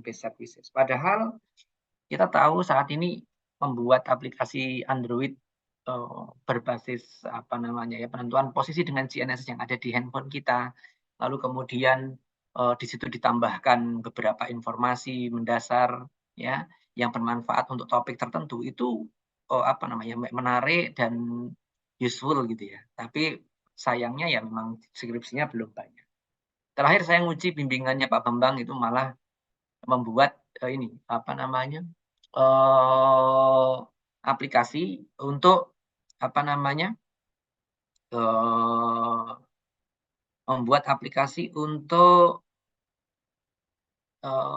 based services. Padahal kita tahu saat ini membuat aplikasi Android berbasis apa namanya ya, penentuan posisi dengan GNSS yang ada di handphone kita, lalu kemudian di situ ditambahkan beberapa informasi mendasar ya yang bermanfaat untuk topik tertentu itu apa namanya menarik dan useful gitu ya. Tapi sayangnya ya memang skripsinya belum banyak. Terakhir saya nguji bimbingannya Pak Bambang itu malah membuat ini apa namanya aplikasi untuk apa namanya membuat aplikasi untuk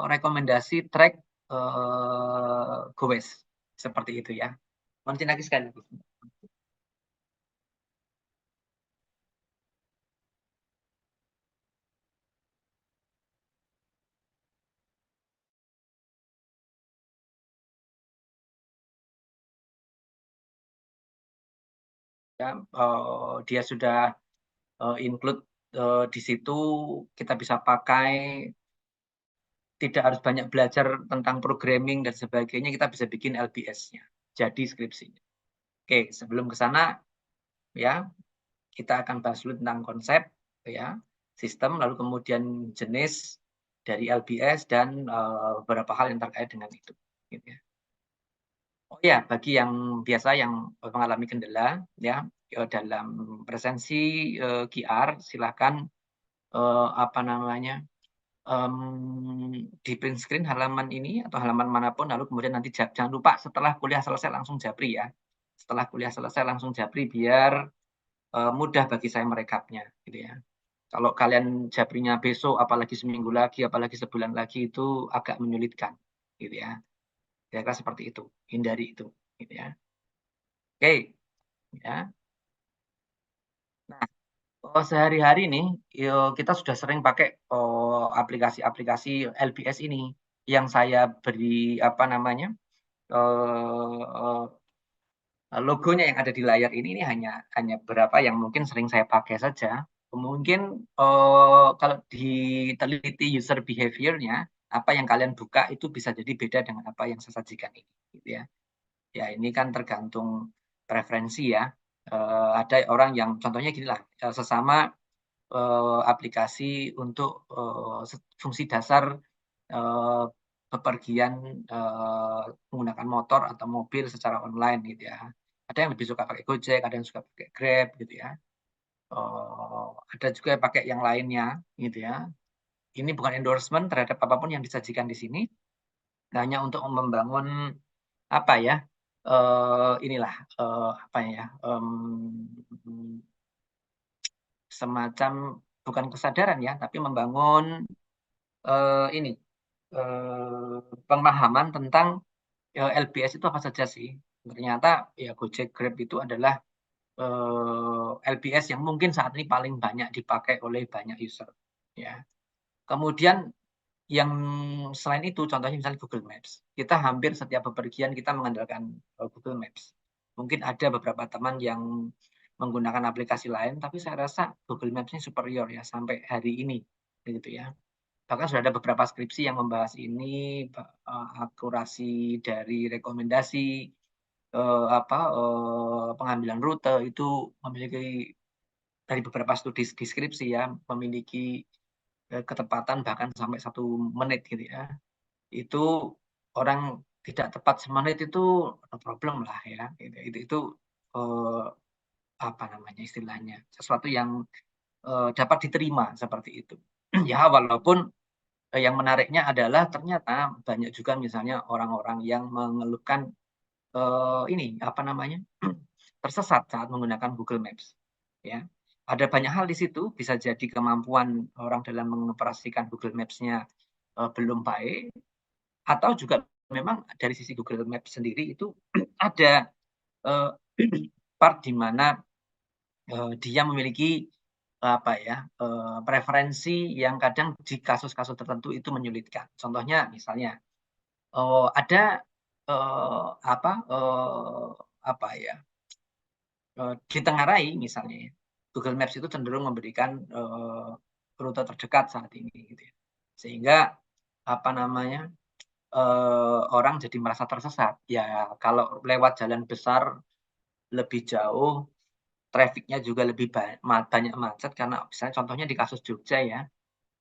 rekomendasi trek goes seperti itu ya. Mungkin lagi sekali. Ya, dia sudah include di situ kita bisa pakai, tidak harus banyak belajar tentang programming dan sebagainya, kita bisa bikin LBS-nya, jadi skripsinya. Oke, sebelum ke sana ya, kita akan bahas dulu tentang konsep ya, sistem, lalu kemudian jenis dari LBS dan beberapa hal yang terkait dengan itu. Gitu ya. Oh ya, bagi yang biasa yang mengalami kendala ya dalam presensi QR, silakan apa namanya di print screen halaman ini atau halaman manapun, lalu kemudian nanti jangan lupa setelah kuliah selesai langsung japri ya. Setelah kuliah selesai langsung japri biar mudah bagi saya merekapnya, gitu ya. Kalau kalian japrinya besok, apalagi seminggu lagi, apalagi sebulan lagi itu agak menyulitkan, gitu ya. Kira-kira seperti itu, hindari itu, gitu ya. Oke, ya. Nah, sehari-hari nih, kita sudah sering pakai aplikasi-aplikasi LBS ini yang saya beri apa namanya logonya yang ada di layar ini hanya beberapa yang mungkin sering saya pakai saja. Mungkin kalau diteliti user behavior-nya, apa yang kalian buka itu bisa jadi beda dengan apa yang saya sajikan ini, gitu ya. Ya ini kan tergantung preferensi ya. Ada orang yang contohnya gini lah, sesama aplikasi untuk fungsi dasar eh, bepergian menggunakan motor atau mobil secara online gitu ya. Ada yang lebih suka pakai Gojek, ada yang suka pakai Grab gitu ya. Ada juga yang pakai yang lainnya gitu ya. Ini bukan endorsement terhadap apapun yang disajikan di sini, hanya untuk membangun apa ya? Inilah apa ya? Semacam bukan kesadaran ya, tapi membangun ini pemahaman tentang LBS itu apa saja sih. Ternyata ya Gojek Grab itu adalah LBS yang mungkin saat ini paling banyak dipakai oleh banyak user. Ya. Kemudian yang selain itu, contohnya misalnya Google Maps. Kita hampir setiap bepergian kita mengandalkan Google Maps. Mungkin ada beberapa teman yang menggunakan aplikasi lain, tapi saya rasa Google Maps ini superior ya sampai hari ini, gitu ya. Bahkan sudah ada beberapa skripsi yang membahas ini, akurasi dari rekomendasi, pengambilan rute itu memiliki dari beberapa studi deskripsi ya, memiliki ketepatan bahkan sampai 1 menit gitu ya. Itu orang tidak tepat semenit itu no problem lah ya. Itu eh, apa namanya istilahnya sesuatu yang dapat diterima seperti itu. Ya walaupun yang menariknya adalah ternyata banyak juga misalnya orang-orang yang mengeluhkan ini apa namanya tersesat saat menggunakan Google Maps. Ya, ada banyak hal di situ. Bisa jadi kemampuan orang dalam mengoperasikan Google Maps-nya belum baik, atau juga memang dari sisi Google Maps sendiri itu ada uh, part di mana dia memiliki apa ya preferensi yang kadang di kasus-kasus tertentu itu menyulitkan. Contohnya misalnya ada apa ya ditengarai misalnya ya. Google Maps itu cenderung memberikan rute terdekat saat ini gitu ya. Sehingga apa namanya orang jadi merasa tersesat. Ya kalau lewat jalan besar lebih jauh, trafficnya juga lebih banyak macet karena misalnya contohnya di kasus Jogja ya.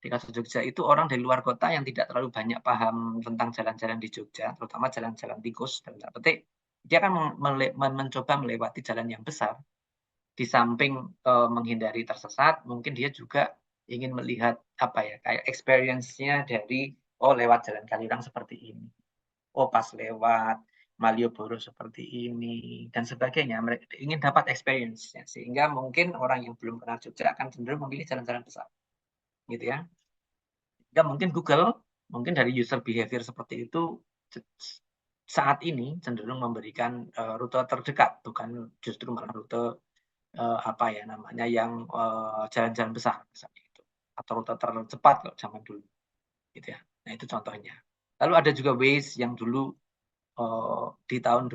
Di kasus Jogja itu orang dari luar kota yang tidak terlalu banyak paham tentang jalan-jalan di Jogja, terutama jalan-jalan tikus dan tanda petik, dia kan mencoba melewati jalan yang besar. Di samping menghindari tersesat, mungkin dia juga ingin melihat apa ya, kayak experience-nya dari oh lewat jalan Kaliurang seperti ini. Oh pas lewat Malioboro seperti ini dan sebagainya. Mereka ingin dapat experience-nya sehingga mungkin orang yang belum kenal Jogja akan cenderung memilih jalan-jalan besar, gitu ya. Ya mungkin Google, mungkin dari user behavior seperti itu saat ini cenderung memberikan rute terdekat, bukan justru malah rute apa ya namanya yang jalan-jalan besar misalnya itu, atau rute tercepat kalau zaman dulu, gitu ya. Nah itu contohnya. Lalu ada juga Waze yang dulu di tahun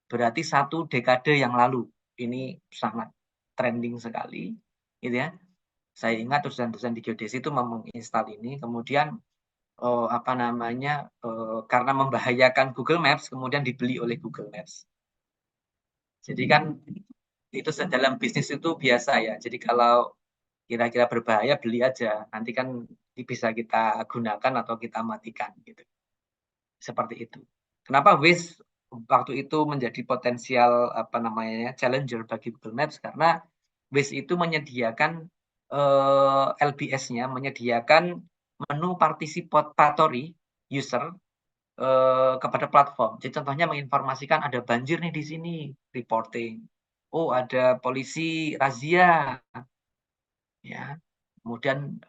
berarti 1 dekade yang lalu ini sangat trending sekali, gitu ya. Saya ingat dosen-dosen di geodesi itu menginstal ini, kemudian apa namanya, karena membahayakan Google Maps, kemudian dibeli oleh Google Maps. Jadi kan itu dalam bisnis itu biasa ya. Jadi kalau kira-kira berbahaya beli aja, nanti kan bisa kita gunakan atau kita matikan gitu. Seperti itu. Kenapa Waze waktu itu menjadi potensial apa namanya challenger bagi Google Maps karena Waze itu menyediakan LBS-nya, menyediakan menu participatory user kepada platform. Jadi contohnya menginformasikan ada banjir nih di sini, reporting. Oh, ada polisi razia, ya. Kemudian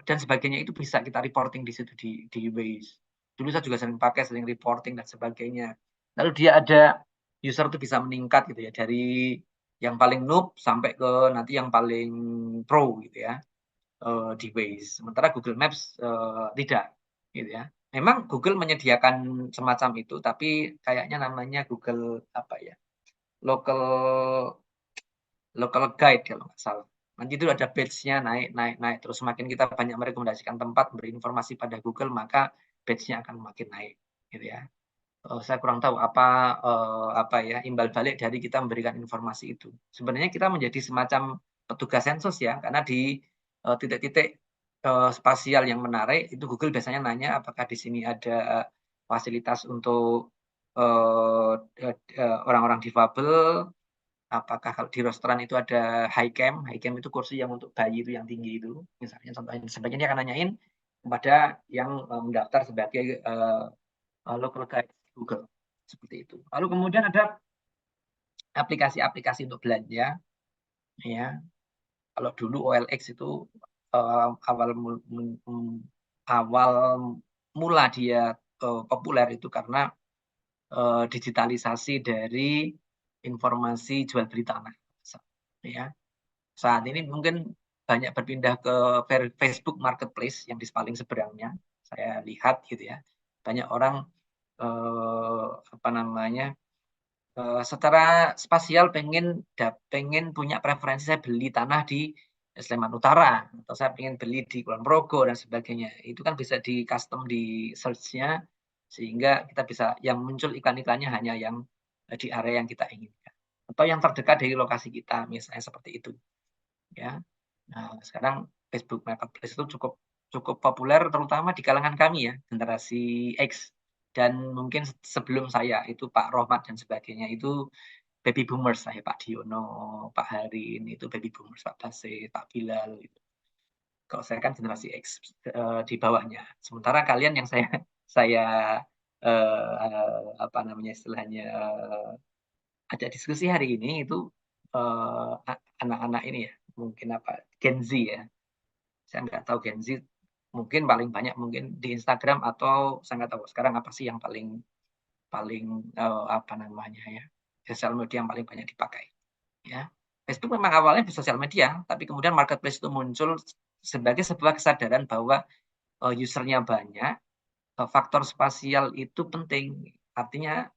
dan sebagainya itu bisa kita reporting di situ di Waze. Dulu saya juga sering pakai, sering reporting dan sebagainya. Lalu dia ada user itu bisa meningkat gitu ya dari yang paling noob sampai ke nanti yang paling pro gitu ya di Waze. Sementara Google Maps tidak gitu ya. Memang Google menyediakan semacam itu, tapi kayaknya namanya Google apa ya? Local local guide kalau nggak salah. Nanti itu ada badge-nya naik, naik, naik. Terus semakin kita banyak merekomendasikan tempat, beri informasi pada Google, maka badge-nya akan makin naik, gitu ya. Saya kurang tahu apa ya imbal balik dari kita memberikan informasi itu. Sebenarnya kita menjadi semacam petugas sensus ya, karena di titik-titik spasial yang menarik itu Google biasanya nanya apakah di sini ada fasilitas untuk orang-orang difabel, apakah kalau di restoran itu ada high camp itu kursi yang untuk bayi itu yang tinggi itu, misalnya contohnya. Sebagainya dia akan nanyain kepada yang mendaftar sebagai local guide Google seperti itu. Lalu kemudian ada aplikasi-aplikasi untuk belanja, ya. Kalau dulu OLX itu awal awal mula dia populer itu karena digitalisasi dari informasi jual beli tanah, ya. Saat ini mungkin banyak berpindah ke Facebook Marketplace yang di paling seberangnya. Saya lihat gitu ya, banyak orang apa namanya secara spasial pengen punya preferensi saya beli tanah di Sleman Utara atau saya pengen beli di Kulon Progo dan sebagainya. Itu kan bisa di custom di search-nya sehingga kita bisa yang muncul iklan-iklannya hanya yang di area yang kita inginkan atau yang terdekat dari lokasi kita misalnya seperti itu ya. Nah, sekarang Facebook Marketplace itu cukup cukup populer terutama di kalangan kami ya, generasi X dan mungkin sebelum saya itu Pak Rohmat dan sebagainya itu baby boomers saya Pak Diono, Pak Harin itu baby boomers, Pak Basit, Pak Bilal gitu. Kalau saya kan generasi X di bawahnya. Sementara kalian yang saya saya apa namanya istilahnya ada diskusi hari ini itu anak-anak ini ya mungkin apa Gen Z ya. Saya nggak tahu Gen Z mungkin paling banyak mungkin di Instagram atau saya nggak tahu sekarang apa sih yang paling paling apa namanya ya sosial media yang paling banyak dipakai ya. Facebook memang awalnya di sosial media, tapi kemudian marketplace itu muncul sebagai sebuah kesadaran bahwa usernya banyak, faktor spasial itu penting. Artinya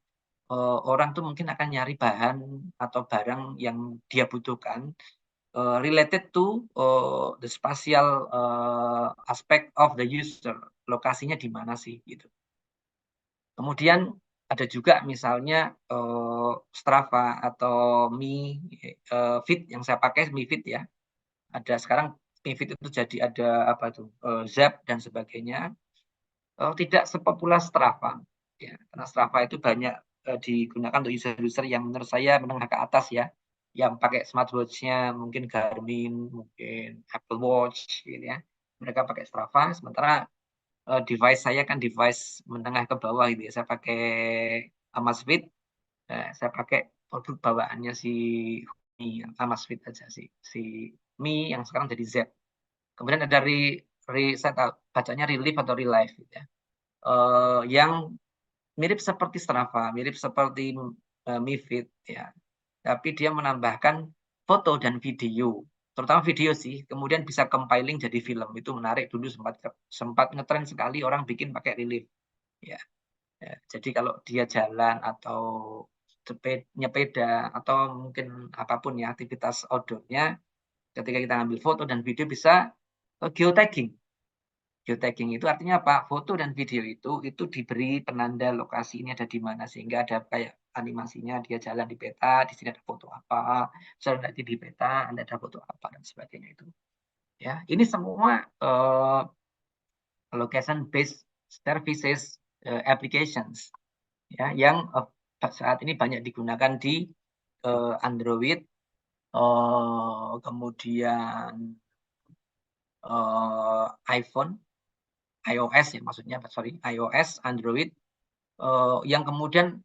orang tuh mungkin akan nyari bahan atau barang yang dia butuhkan related to the spatial aspect of the user. Lokasinya di mana sih gitu. Kemudian ada juga misalnya Strava atau MiFit yang saya pakai MiFit ya. Ada sekarang MiFit itu jadi ada apa tuh Zap dan sebagainya. Tidak sepopuler Strava ya, karena Strava itu banyak digunakan untuk user-user yang menurut saya menengah ke atas ya, yang pakai smartwatch-nya mungkin Garmin, mungkin Apple Watch gitu ya. Mereka pakai Strava, sementara device saya kan device menengah ke bawah gitu ya. Saya pakai Amazfit, saya pakai produk bawaannya si Mi, Amazfit aja sih, si Mi yang sekarang jadi Z. Kemudian ada saya tahu bacanya Relief atau Relive gitu ya. Yang mirip seperti Strava, mirip seperti MiFit ya. Tapi dia menambahkan foto dan video, terutama video sih. Kemudian bisa compiling jadi film. Itu menarik, dulu sempat ngetren sekali orang bikin pakai Relief ya. Ya, jadi kalau dia jalan atau nyepeda atau mungkin apapun ya aktivitas outdoor-nya, ketika kita ambil foto dan video bisa geotagging. Geotagging itu artinya apa? Foto dan video itu diberi penanda lokasi ini ada di mana, sehingga ada kayak animasinya dia jalan di peta, di sini ada foto apa, misalnya nanti di peta Anda ada foto apa dan sebagainya itu. Ya, ini semua location based services applications ya yang saat ini banyak digunakan di Android, kemudian iPhone, iOS ya maksudnya, sorry, iOS, Android, yang kemudian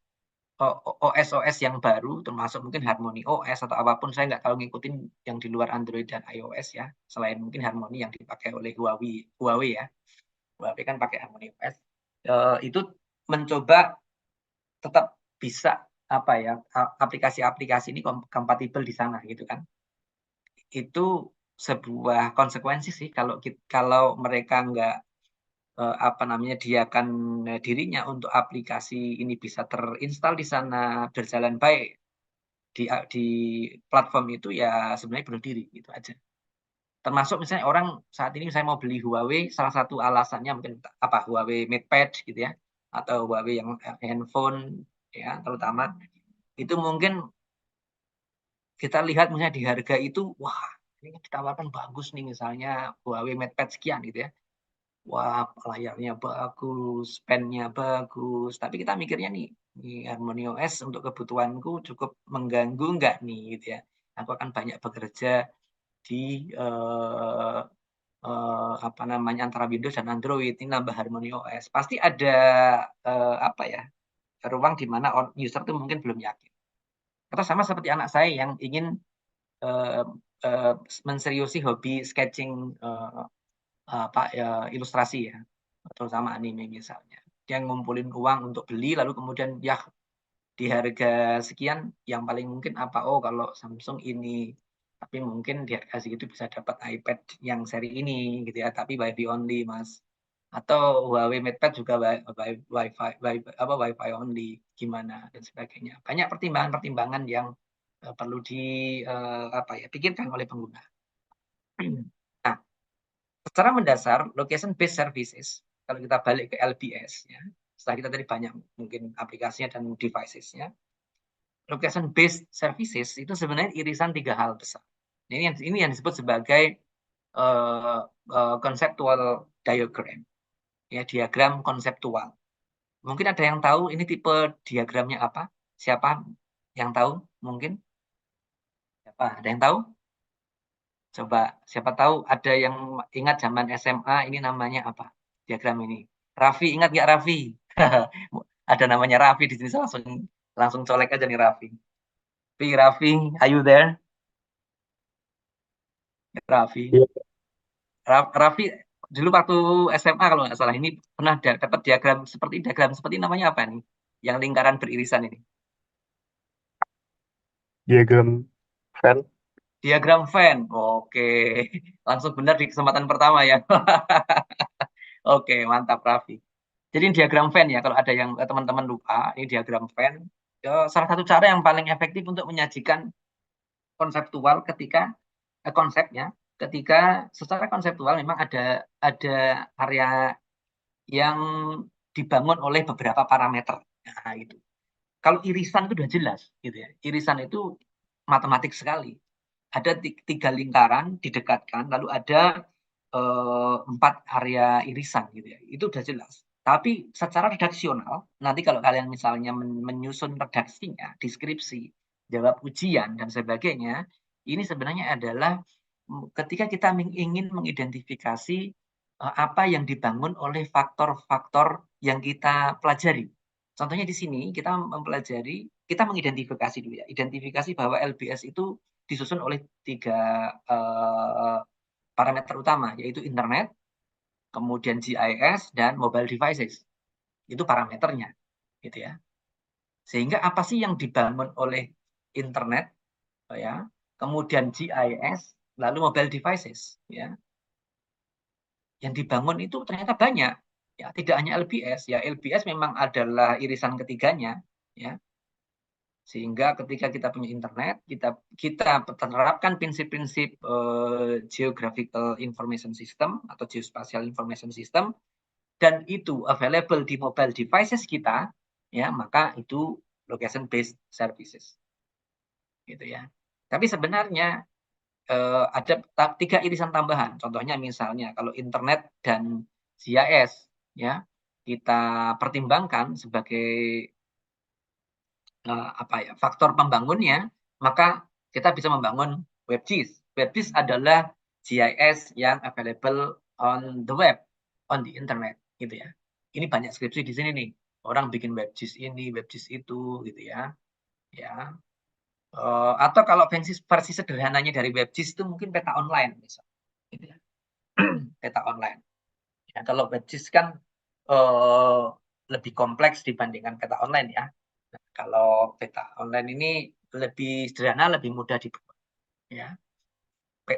OS-OS yang baru, termasuk mungkin Harmony OS atau apapun, saya nggak tahu ngikutin yang di luar Android dan iOS ya, selain mungkin Harmony yang dipakai oleh Huawei ya. Huawei kan pakai Harmony OS. Itu mencoba tetap bisa apa ya, aplikasi-aplikasi ini kompatibel di sana gitu kan. Itu sebuah konsekuensi sih kalau mereka nggak apa namanya diakan dirinya untuk aplikasi ini bisa terinstall di sana, berjalan baik di platform itu, ya sebenarnya bunuh diri gitu aja. Termasuk misalnya orang saat ini saya mau beli Huawei, salah satu alasannya mungkin apa, Huawei MatePad gitu ya, atau Huawei yang handphone ya terutama, itu mungkin kita lihat misalnya di harga itu, wah ini ditawarkan bagus nih misalnya Huawei MatePad sekian gitu ya. Wah, layarnya bagus, pen-nya bagus. Tapi kita mikirnya nih Harmony OS untuk kebutuhanku cukup mengganggu nggak nih gitu ya. Aku akan banyak bekerja di apa namanya antara Windows dan Android, ini nambah Harmony OS. Pasti ada apa ya, ruang di mana user tuh mungkin belum yakin. Atau sama seperti anak saya yang ingin uh, uh, menseriusi hobi sketching apa ya, ilustrasi ya, terutama anime misalnya. Dia ngumpulin uang untuk beli, lalu kemudian ya di harga sekian yang paling mungkin apa, oh kalau Samsung ini, tapi mungkin di harga segitu bisa dapat iPad yang seri ini gitu ya, tapi WiFi only mas, atau Huawei MatePad juga WiFi only, gimana dan sebagainya. Banyak pertimbangan-pertimbangan yang perlu di apa ya, pikirkan oleh pengguna. Nah, secara mendasar location based services, kalau kita balik ke LBS ya, setelah kita tadi banyak mungkin aplikasinya dan devicesnya, location based services itu sebenarnya irisan 3 hal besar. Ini yang disebut sebagai conceptual diagram, ya, diagram konseptual. Mungkin ada yang tahu ini tipe diagramnya apa? Siapa yang tahu? Mungkin siapa? Ada yang tahu? Coba, siapa tahu ada yang ingat zaman SMA ini namanya apa? Diagram ini. Raffi, ingat nggak Raffi? Ada namanya Raffi di sini, langsung langsung colek aja nih Raffi. Raffi, are you there? Raffi. Iya, Raffi dulu waktu SMA kalau nggak salah ini pernah dapat diagram seperti namanya apa nih? Yang lingkaran beririsan ini. diagram fan. Diagram Venn. Oke. Langsung benar di kesempatan pertama ya. Oke, mantap Raffi. Jadi diagram Venn ya, kalau ada yang teman-teman lupa, ini diagram Venn. Salah satu cara yang paling efektif untuk menyajikan konseptual ketika konsepnya ketika secara konseptual memang ada area yang dibangun oleh beberapa parameter. Nah, itu. Kalau irisan itu sudah jelas, gitu ya. Irisan itu matematik sekali. Ada tiga lingkaran didekatkan, lalu ada 4 area irisan, gitu ya. Itu sudah jelas. Tapi secara redaksional, nanti kalau kalian misalnya menyusun redaksinya, deskripsi, jawab ujian dan sebagainya, ini sebenarnya adalah ketika kita ingin mengidentifikasi apa yang dibangun oleh faktor-faktor yang kita pelajari. Contohnya di sini kita mempelajari, kita mengidentifikasi dulu ya, identifikasi bahwa LBS itu disusun oleh 3 parameter utama, yaitu internet, kemudian GIS, dan mobile devices. Itu parameternya, gitu ya. Sehingga apa sih yang dibangun oleh internet, ya, kemudian GIS, lalu mobile devices, ya. Yang dibangun itu ternyata banyak, ya, tidak hanya LBS, ya. LBS memang adalah irisan ketiganya, ya. Sehingga ketika kita punya internet, kita menerapkan prinsip-prinsip geographical information system atau geospatial information system, dan itu available di mobile devices kita, ya, maka itu location based services, gitu ya. Tapi sebenarnya ada 3 irisan tambahan. Contohnya misalnya kalau internet dan GIS, ya, kita pertimbangkan sebagai apa ya, faktor pembangunnya, maka kita bisa membangun WebGIS. WebGIS adalah GIS yang available on the web, on the internet, gitu ya. Ini banyak skripsi di sini nih. Orang bikin WebGIS ini, WebGIS itu, gitu ya. Ya. Atau kalau versi sederhananya dari WebGIS itu mungkin peta online, misalnya. Gitu ya. Peta online. Ya, kalau WebGIS kan uh, lebih kompleks dibandingkan peta online ya. Nah, kalau peta online ini lebih sederhana, lebih mudah dibuat. Ya,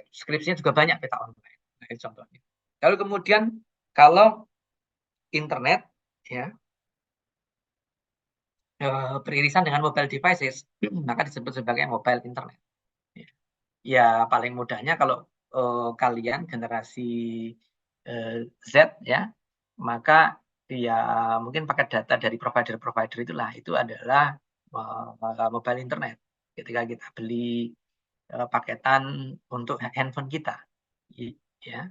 skripsinya juga banyak peta online. Nah, itu contohnya. Lalu kemudian kalau internet, ya, beririsan dengan mobile devices, maka disebut sebagai mobile internet. Ya, ya paling mudahnya kalau kalian generasi Z, ya, maka ya mungkin pakai data dari provider-provider itulah, itu adalah mobile internet. Ketika kita beli paketan untuk handphone kita, ya,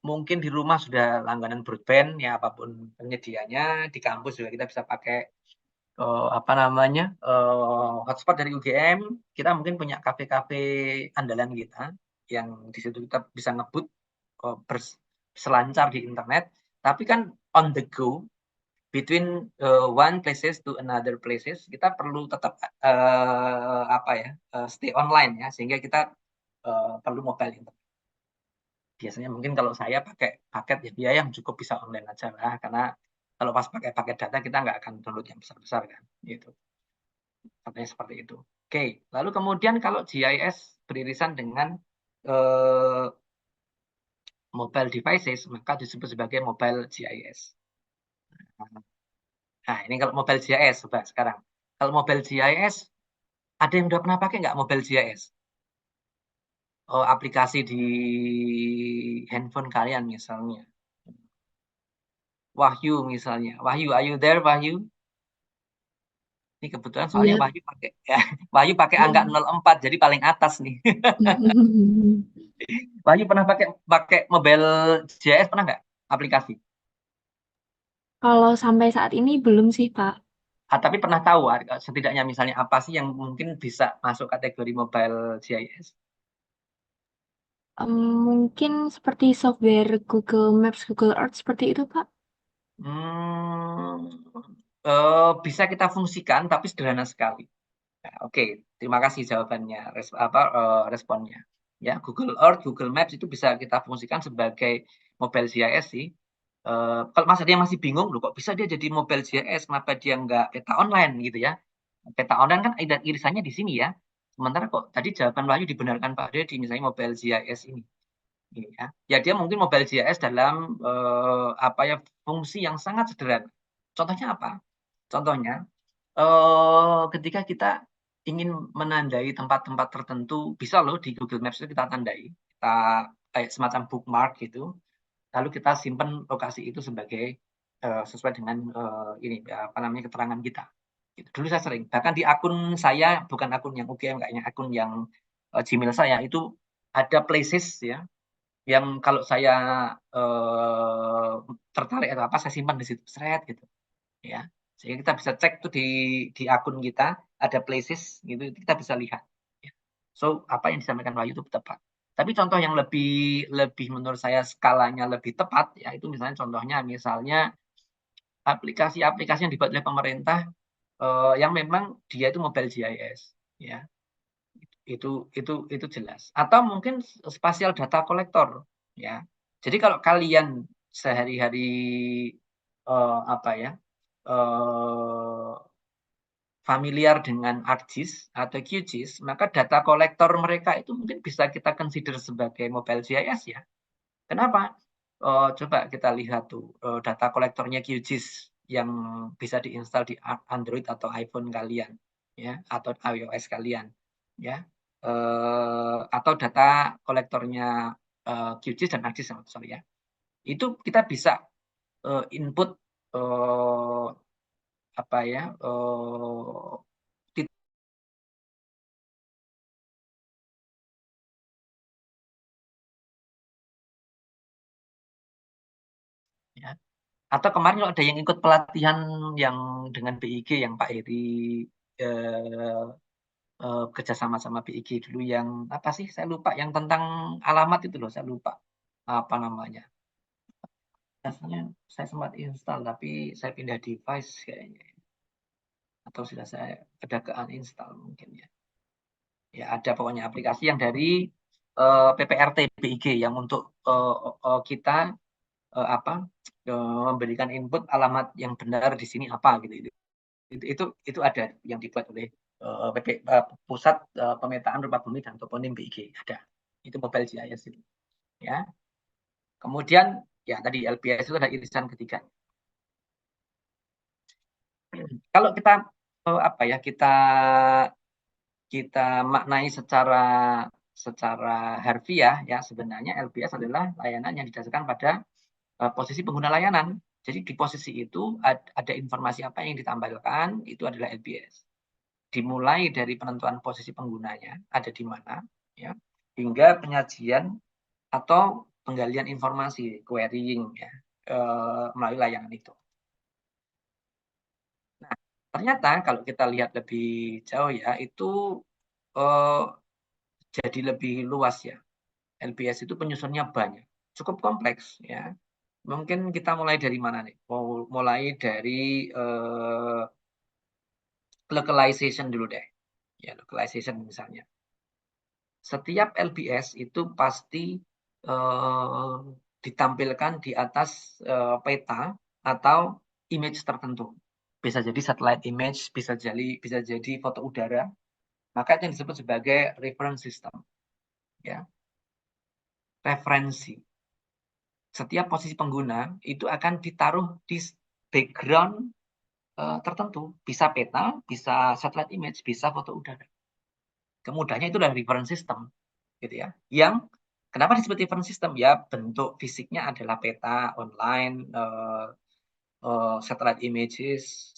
mungkin di rumah sudah langganan broadband, ya apapun penyedianya, di kampus juga kita bisa pakai apa namanya hotspot dari UGM. Kita mungkin punya kafe-kafe andalan kita yang di situ kita bisa ngebut berselancar di internet, tapi kan on the go between one places to another places, kita perlu tetap apa ya, stay online ya, sehingga kita perlu mobile internet. Biasanya mungkin kalau saya pakai paket ya biaya yang cukup bisa online aja lah, karena kalau pas pakai paket data kita nggak akan download yang besar-besar kan, gitu. Katanya seperti itu. Oke, lalu kemudian kalau GIS beririsan dengan eh, mobile devices, maka disebut sebagai mobile GIS. Nah, ini kalau mobile GIS, coba sekarang. Kalau mobile GIS, ada yang udah pernah pakai nggak mobile GIS? Oh, aplikasi di handphone kalian misalnya. Wahyu misalnya. Wahyu, are you there, Wahyu? Ini kebetulan soalnya Iya. Wahyu pakai ya, Wahyu pakai angka Mm. 04, jadi paling atas nih. Wahyu pernah pakai pakai mobile GIS, pernah nggak aplikasi? Kalau sampai saat ini belum sih, Pak. Tapi pernah tahu setidaknya misalnya apa sih yang mungkin bisa masuk kategori mobile GIS? Mungkin seperti software Google Maps, Google Earth seperti itu, Pak. Hmm, bisa kita fungsikan tapi sederhana sekali. Nah, oke, terima kasih jawabannya, responnya. Ya, Google Earth, Google Maps itu bisa kita fungsikan sebagai mobile GIS sih. Kalau masa dia masih bingung, loh kok bisa dia jadi mobile GIS, kenapa dia nggak peta online gitu ya? Peta online kan irisannya di sini ya. Sementara kok tadi jawaban Wahyu dibenarkan Pak Dedi, misalnya mobile GIS ini. Ya, ya dia mungkin mobile GIS dalam apa ya, fungsi yang sangat sederhana. Contohnya apa? Contohnya ketika kita ingin menandai tempat-tempat tertentu, bisa loh di Google Maps itu kita tandai, kita kayak semacam bookmark gitu, lalu kita simpan lokasi itu sebagai sesuai dengan ini apa namanya keterangan kita. Gitu. Dulu saya sering, bahkan di akun saya, bukan akun yang UGM kayaknya, akun yang Gmail saya itu ada places ya, yang kalau saya tertarik atau apa saya simpan di situ, seret gitu, ya. Sehingga kita bisa cek tuh di akun kita ada places gitu, kita bisa lihat. Ya. So apa yang disampaikan Wahyu itu tepat. Tapi contoh yang lebih menurut saya skalanya lebih tepat ya itu misalnya aplikasi-aplikasi yang dibuat oleh pemerintah yang memang dia itu mobile GIS ya. Itu jelas. Atau mungkin spatial data collector ya. Jadi kalau kalian sehari-hari apa ya familiar dengan ArcGIS atau QGIS, maka data kolektor mereka itu mungkin bisa kita consider sebagai mobile GIS ya. Kenapa? Coba kita lihat tuh data kolektornya QGIS yang bisa diinstal di Android atau iPhone kalian, ya, atau iOS kalian, ya, atau data kolektornya QGIS dan ArcGIS, sorry ya. Itu kita bisa input apa ya ya. Atau kemarin kalau ada yang ikut pelatihan yang dengan BIG yang Pak Heri eh, kerjasama sama BIG dulu yang apa sih saya lupa yang tentang alamat itu loh saya lupa apa namanya. Biasanya saya sempat install tapi saya pindah device kayaknya atau sudah saya ada ke uninstall mungkin ya. Ya ada pokoknya aplikasi yang dari PPRT BIG yang untuk kita apa memberikan input alamat yang benar di sini apa gitu. Itu ada yang dibuat oleh Pusat Pemetaan Rupa Bumi dan Toponim BIG ada. Itu mobile GIS itu. Ya. Kemudian ya tadi LBS itu ada irisan ketiga. Kalau kita apa ya kita maknai secara harfiah ya sebenarnya LBS adalah layanan yang didasarkan pada posisi pengguna layanan. Jadi di posisi itu ada informasi apa yang ditampilkan itu adalah LBS. Dimulai dari penentuan posisi penggunanya ada di mana ya hingga penyajian atau penggalian informasi querying ya melalui layanan itu. Nah, ternyata kalau kita lihat lebih jauh ya itu jadi lebih luas ya. LBS itu penyusunnya banyak, cukup kompleks ya. Mungkin kita mulai dari mana nih? Mulai dari localization dulu deh. Ya, localization misalnya. Setiap LBS itu pasti ditampilkan di atas peta atau image tertentu. Bisa jadi satellite image, bisa jadi foto udara. Maka itu yang disebut sebagai reference system. Ya, referensi. Setiap posisi pengguna itu akan ditaruh di background tertentu. Bisa peta, bisa satellite image, bisa foto udara. Kemudiannya itu adalah reference system. Gitu ya. Yang kenapa disebut reference system? Ya bentuk fisiknya adalah peta online, satellite images,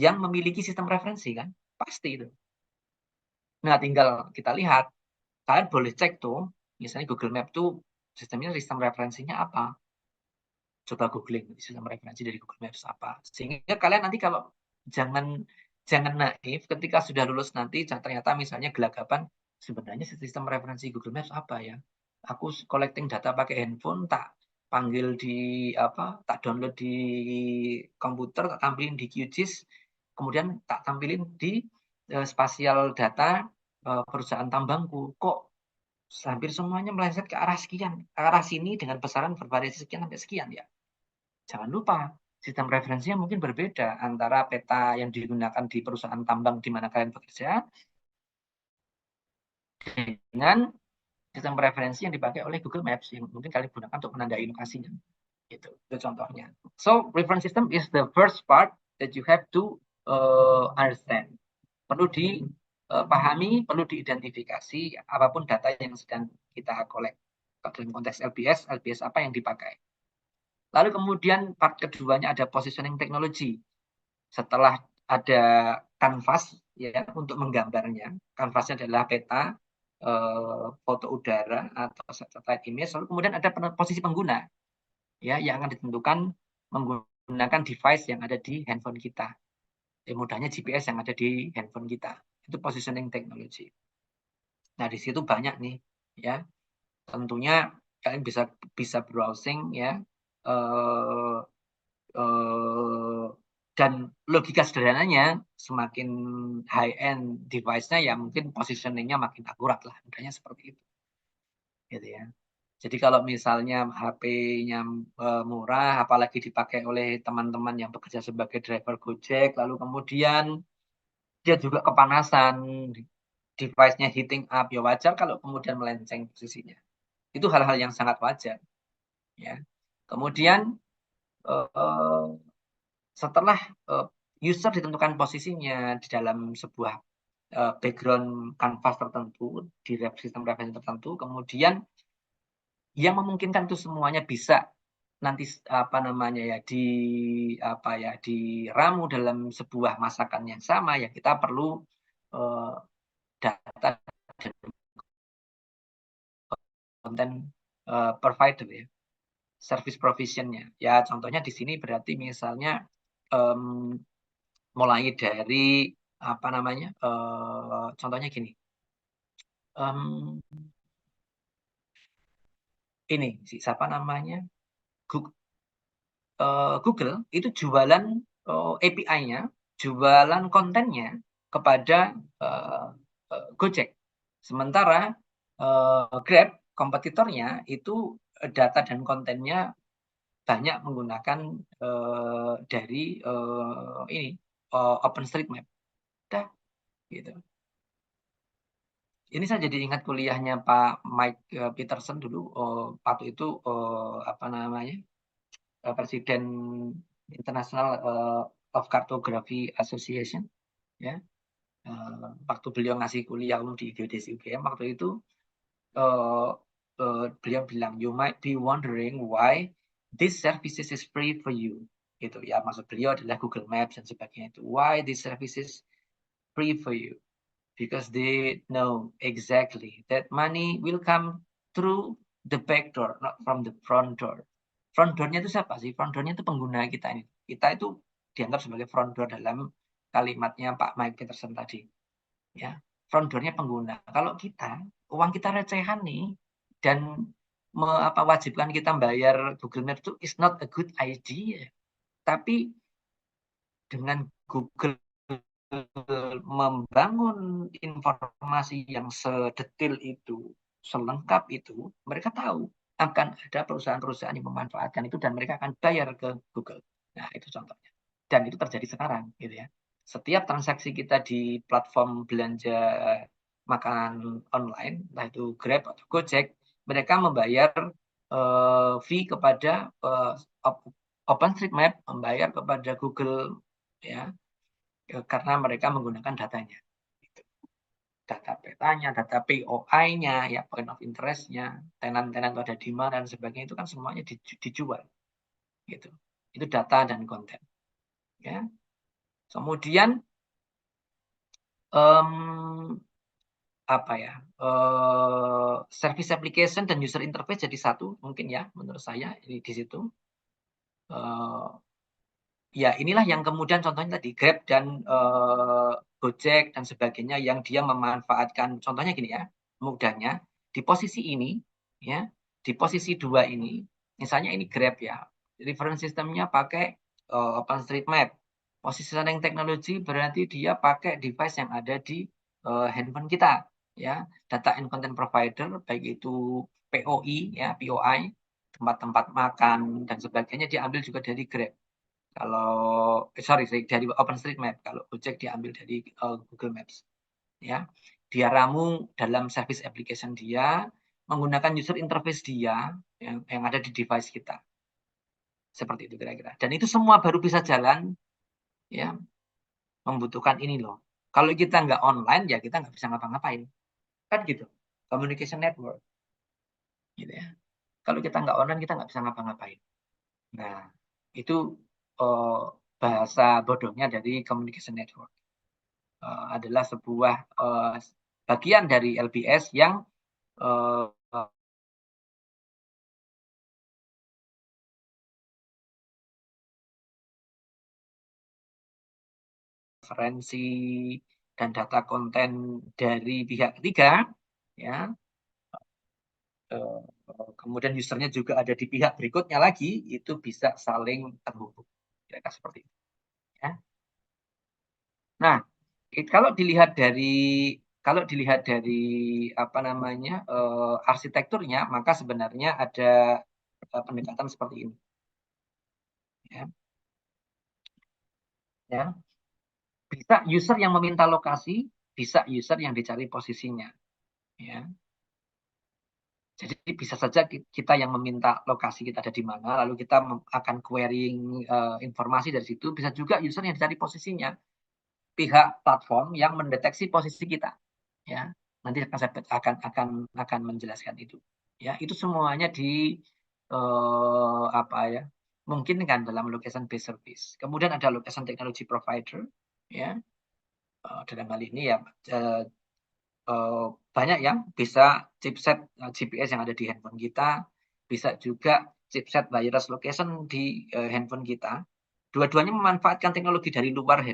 yang memiliki sistem referensi kan? Pasti itu. Nah tinggal kita lihat, kalian boleh cek tuh, misalnya Google Map tuh sistem referensinya apa? Coba googling sistem referensi dari Google Maps apa. Sehingga kalian nanti kalau jangan naif ketika sudah lulus nanti ternyata misalnya gelagapan sebenarnya sistem referensi Google Maps apa ya? Aku collecting data pakai handphone tak panggil di apa? Tak download di komputer, tak tampilin di QGIS, kemudian tak tampilin di spasial data perusahaan tambangku. Kok hampir semuanya meleset ke arah sekian, ke arah sini dengan besaran bervariasi sekian sampai sekian ya. Jangan lupa, sistem referensinya mungkin berbeda antara peta yang digunakan di perusahaan tambang di mana kalian bekerja dengan sistem referensi yang dipakai oleh Google Maps yang mungkin kalian gunakan untuk menandai lokasinya. Itu contohnya. So, reference system is the first part that you have to understand. perlu dipahami, perlu diidentifikasi apapun data yang sedang kita collect. Dalam konteks LBS apa yang dipakai. Lalu kemudian part keduanya ada positioning technology. Setelah ada kanvas ya untuk menggambarnya, kanvasnya adalah peta, foto udara atau satellite image, lalu kemudian ada posisi pengguna ya yang akan ditentukan menggunakan device yang ada di handphone kita. Mudahnya GPS yang ada di handphone kita. Itu positioning technology. Nah, di situ banyak nih ya. Tentunya kalian bisa browsing ya. Dan logika sederhananya semakin high end device-nya ya mungkin positioning-nya makin akurat lah, mudahnya seperti itu. Gitu ya. Jadi kalau misalnya HP-nya murah, apalagi dipakai oleh teman-teman yang bekerja sebagai driver Gojek, lalu kemudian dia juga kepanasan, device-nya heating up, ya wajar kalau kemudian melenceng posisinya. Itu hal-hal yang sangat wajar. Ya. Kemudian setelah user ditentukan posisinya di dalam sebuah background canvas tertentu, di sistem referensi tertentu, kemudian yang memungkinkan itu semuanya bisa nanti diramu dalam sebuah masakan yang sama, ya kita perlu data dan konten provider ya, service provision-nya. Ya contohnya di sini berarti misalnya mulai dari contohnya gini, ini siapa namanya, Google itu jualan API-nya, jualan kontennya kepada Gojek. Sementara Grab kompetitornya itu data dan kontennya banyak menggunakan dari ini OpenStreetMap. Dah, gitu. Ini saya jadi ingat kuliahnya Pak Mike Peterson dulu, waktu itu Presiden International of Cartography Association, ya. Waktu beliau ngasih kuliah di Geodesi UGM waktu itu, beliau bilang, you might be wondering why this services is free for you. Gitu ya, maksud beliau adalah Google Maps dan sebagainya itu. Why this services free for you? Because they know exactly that money will come through the back door, not from the front door. Front door-nya itu siapa sih? Front door-nya itu pengguna kita ini. Kita itu dianggap sebagai front door dalam kalimatnya Pak Mike Peterson tadi. Ya, front door-nya pengguna. Kalau kita, uang kita recehan nih, dan wajibkan kita bayar Google Maps itu is not a good idea. Tapi dengan Google membangun informasi yang sedetail itu, selengkap itu, mereka tahu akan ada perusahaan-perusahaan yang memanfaatkan itu dan mereka akan bayar ke Google. Nah, itu contohnya. Dan itu terjadi sekarang, gitu ya. Setiap transaksi kita di platform belanja makanan online, entah itu Grab atau Gojek, mereka membayar fee kepada OpenStreetMap, membayar kepada Google, ya, karena mereka menggunakan datanya. Data petanya, data POI-nya, ya point of interest-nya, tenan-tenan itu ada di mana dan sebagainya, itu kan semuanya dijual. Gitu. Itu data dan konten. Ya. Kemudian service application dan user interface jadi satu mungkin ya menurut saya di situ. Ya inilah yang kemudian contohnya tadi Grab dan Gojek dan sebagainya yang dia memanfaatkan, contohnya gini ya, mudahnya di posisi ini ya, di posisi 2 ini, misalnya ini Grab ya, reference sistemnya pakai OpenStreetMap. Positioning technology berarti dia pakai device yang ada di handphone kita ya, data and content provider baik itu POI ya, POI, tempat-tempat makan dan sebagainya diambil juga dari Grab. Kalau dari OpenStreetMap, kalau Gojek diambil dari Google Maps, ya. Dia ramu dalam service application dia menggunakan user interface dia yang ada di device kita. Seperti itu kira-kira. Dan itu semua baru bisa jalan, ya, membutuhkan ini loh, Kalau kita nggak online, ya kita nggak bisa ngapa-ngapain. Kan gitu. Communication network. Gitu ya. Kalau kita nggak online, kita nggak bisa ngapa-ngapain. Nah, itu eh, bahasa bodohnya dari communication network. Adalah sebuah bagian dari LBS yang eh, referensi dan data konten dari pihak ketiga, ya. Kemudian usernya juga ada di pihak berikutnya lagi, itu bisa saling terhubung. Kira-kira seperti itu. Ya. Nah, kalau dilihat dari apa namanya arsitekturnya, maka sebenarnya ada pendekatan seperti ini. Ya. Ya. Bisa user yang meminta lokasi, bisa user yang dicari posisinya. Ya. Jadi bisa saja kita yang meminta lokasi kita ada di mana, lalu kita akan querying informasi dari situ. Bisa juga user yang dicari posisinya, pihak platform yang mendeteksi posisi kita. Ya, nanti akan menjelaskan itu. Ya, itu semuanya apa ya? Mungkin kan dalam location based service. Kemudian ada location technology provider. Ya, dalam hal ini ya banyak yang bisa chipset GPS yang ada di handphone kita, bisa juga chipset wireless location di handphone kita. Dua-duanya memanfaatkan teknologi dari luar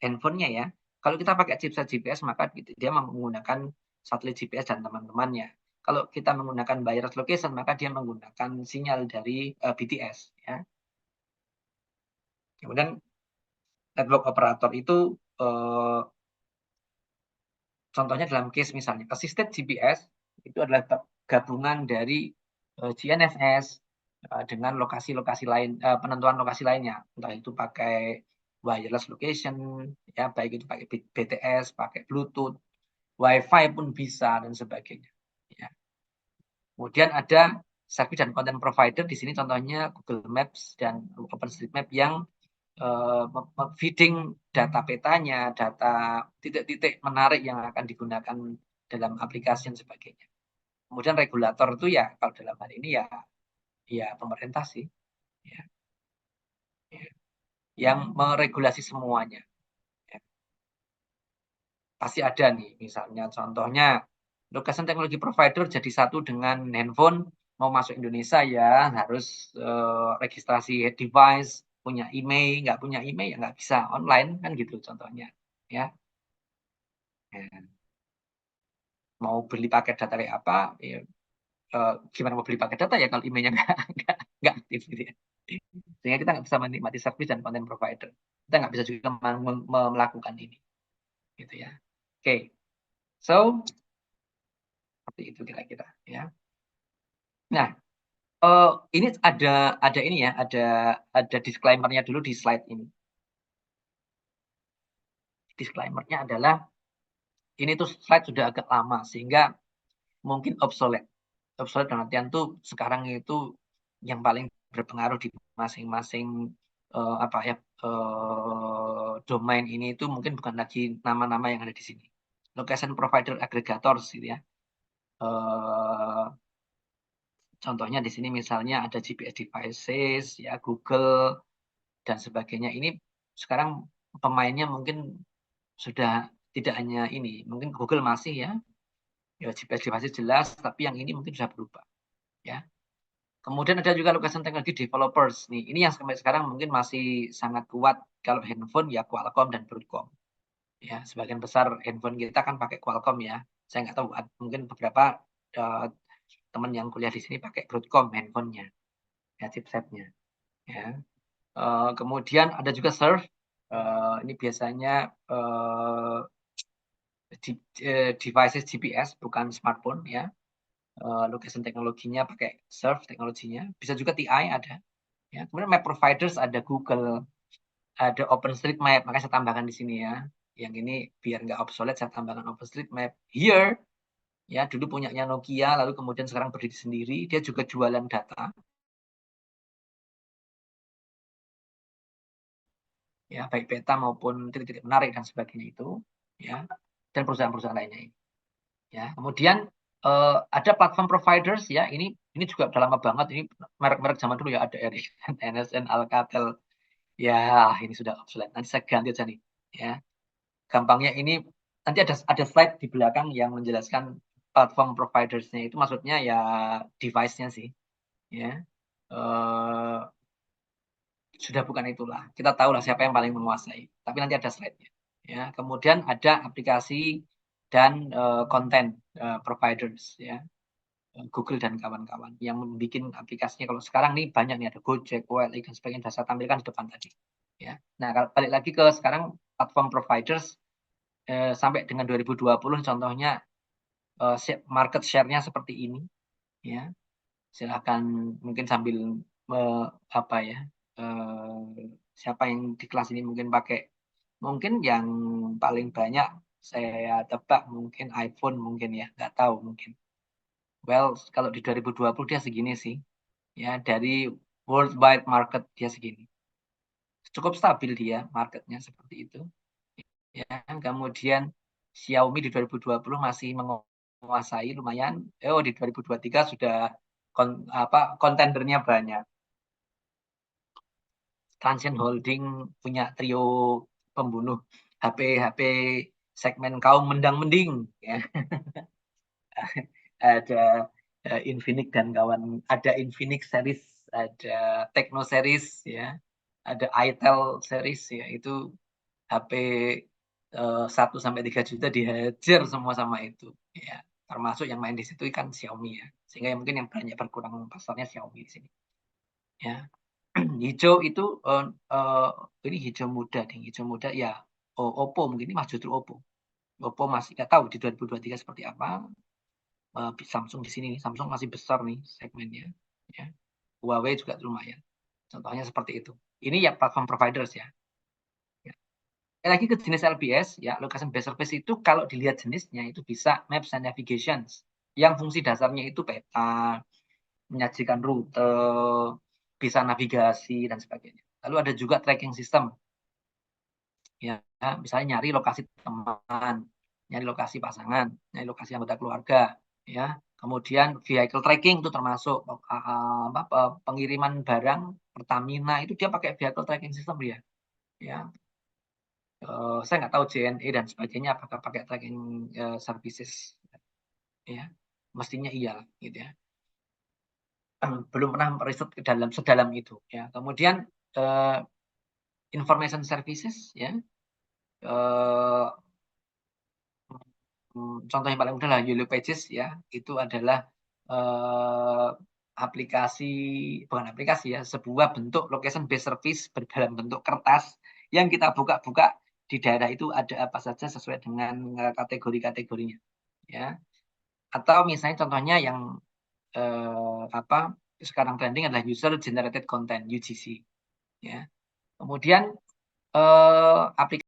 handphonenya ya. Kalau kita pakai chipset GPS maka dia menggunakan satelit GPS dan teman-temannya. Kalau kita menggunakan wireless location maka dia menggunakan sinyal dari BTS ya. Kemudian network operator itu contohnya dalam case misalnya assisted GPS itu adalah gabungan dari GNSS dengan lokasi-lokasi lain, penentuan lokasi lainnya, entah itu pakai wireless location, ya baik itu pakai BTS, pakai Bluetooth, WiFi pun bisa dan sebagainya. Ya. Kemudian ada service dan content provider di sini contohnya Google Maps dan OpenStreetMap yang feeding data petanya, data titik-titik menarik yang akan digunakan dalam aplikasi dan sebagainya. Kemudian regulator itu ya kalau dalam hal ini ya pemerintah sih, ya, yang meregulasi semuanya. Ya. Pasti ada nih, misalnya contohnya location teknologi provider jadi satu dengan handphone mau masuk Indonesia ya harus registrasi device, punya email, nggak punya email ya nggak bisa online kan gitu contohnya, ya. Ya. Mau beli paket data kayak apa, ya, gimana mau beli paket data ya kalau emailnya nggak aktif gitu ya. Sehingga kita nggak bisa menikmati service dan content provider. Kita nggak bisa juga melakukan ini, gitu ya. Oke, so seperti itu kira-kira ya. Nah, ini ada ini ya, ada disclaimer-nya dulu di slide ini. Disclaimer-nya adalah ini tuh slide sudah agak lama sehingga mungkin obsolete. Obsolete dalam artian tuh sekarang itu yang paling berpengaruh di masing-masing apa ya domain ini itu mungkin bukan lagi nama-nama yang ada di sini. Location provider aggregators gitu ya. Contohnya di sini misalnya ada GPS devices ya Google dan sebagainya. Ini sekarang pemainnya mungkin sudah tidak hanya ini, mungkin Google masih ya. Ya GPS devices jelas, tapi yang ini mungkin sudah berubah ya. Kemudian ada juga location teknologi developers nih. Ini yang sampai sekarang mungkin masih sangat kuat kalau handphone ya Qualcomm dan Broadcom. Ya, sebagian besar handphone kita kan pakai Qualcomm ya. Saya nggak tahu mungkin beberapa uh, teman yang kuliah di sini pakai Broadcom handphonenya, ya chipsetnya. Ya. Kemudian ada juga Surf. Ini biasanya devices GPS bukan smartphone ya. Location teknologinya pakai Surf teknologinya. Bisa juga TI ada. Ya, kemudian map providers ada Google, ada OpenStreetMap, makanya saya tambahkan di sini ya. Yang ini biar nggak obsolete, saya tambahkan OpenStreetMap. Here, ya dulu punyanya Nokia, lalu kemudian sekarang berdiri sendiri, dia juga jualan data. Ya, baik peta maupun titik-titik menarik dan sebagainya itu. ya, dan perusahaan-perusahaan lainnya ini. Ya, kemudian ada platform providers ya, ini juga udah lama banget, ini merek-merek zaman dulu ya, ada Ericsson, NSN, Alcatel. Ya, ini sudah obsolete. Nanti saya ganti aja nih, ya. Gampangnya ini nanti ada slide di belakang yang menjelaskan platform providers-nya itu maksudnya ya device-nya sih, ya. Sudah bukan itulah. Kita tahu lah siapa yang paling menguasai. Tapi nanti ada slide-nya. Ya, kemudian ada aplikasi dan konten providers ya. Google dan kawan-kawan yang membuat aplikasinya. Kalau sekarang nih banyak nih, ada Gojek, OLX dan sebagainya, sudah saya tampilkan di depan tadi. Ya. Nah, kalau balik lagi ke sekarang platform providers sampai dengan 2020 contohnya market share-nya seperti ini. Ya, silakan mungkin sambil apa ya, siapa yang di kelas ini mungkin pakai, mungkin yang paling banyak saya tebak mungkin iPhone mungkin ya, nggak tahu mungkin. Well, kalau di 2020 dia segini sih, ya dari worldwide market dia segini. Cukup stabil dia marketnya seperti itu. Ya, kemudian Xiaomi di 2020 masih menguasai lumayan. Di 2023 sudah kontendernya banyak. Transsion Holding punya trio pembunuh HP segmen kaum mendang-mending ya. Ada Infinix dan kawan, ada Infinix series, ada Tecno series ya, ada itel series ya, itu HP 1 sampai 3 juta dihajar semua sama itu ya. Termasuk yang main di situ kan Xiaomi ya. Sehingga mungkin yang banyak berkurang pasarnya Xiaomi di sini. Ya. Hijau itu ini hijau muda ding, hijau muda ya. Oppo mungkin ini justru Oppo. Oppo masih nggak tahu di 2023 seperti apa. Samsung di sini, Samsung masih besar nih segmennya. Ya. Huawei juga lumayan. Contohnya seperti itu. Ini ya platform providers ya. Lagi ke jenis LBS ya, location based service itu kalau dilihat jenisnya itu bisa maps and navigations yang fungsi dasarnya itu peta, menyajikan rute, bisa navigasi dan sebagainya. Lalu ada juga tracking system ya, misalnya nyari lokasi teman, nyari lokasi pasangan, nyari lokasi anggota keluarga ya. Kemudian vehicle tracking itu termasuk pengiriman barang Pertamina itu dia pakai vehicle tracking system dia ya. Saya nggak tahu JNE dan sebagainya apakah pakai tracking services ya, mestinya iya gitu ya. Belum pernah riset ke sedalam itu ya. Kemudian information services ya, contoh yang paling mudah lah Yellow Pages ya, itu adalah bukan aplikasi ya, sebuah bentuk location based service dalam bentuk kertas yang kita buka-buka di daerah itu ada apa saja sesuai dengan kategori-kategorinya ya. Atau misalnya contohnya yang sekarang trending adalah user generated content UGC ya. Kemudian aplikasi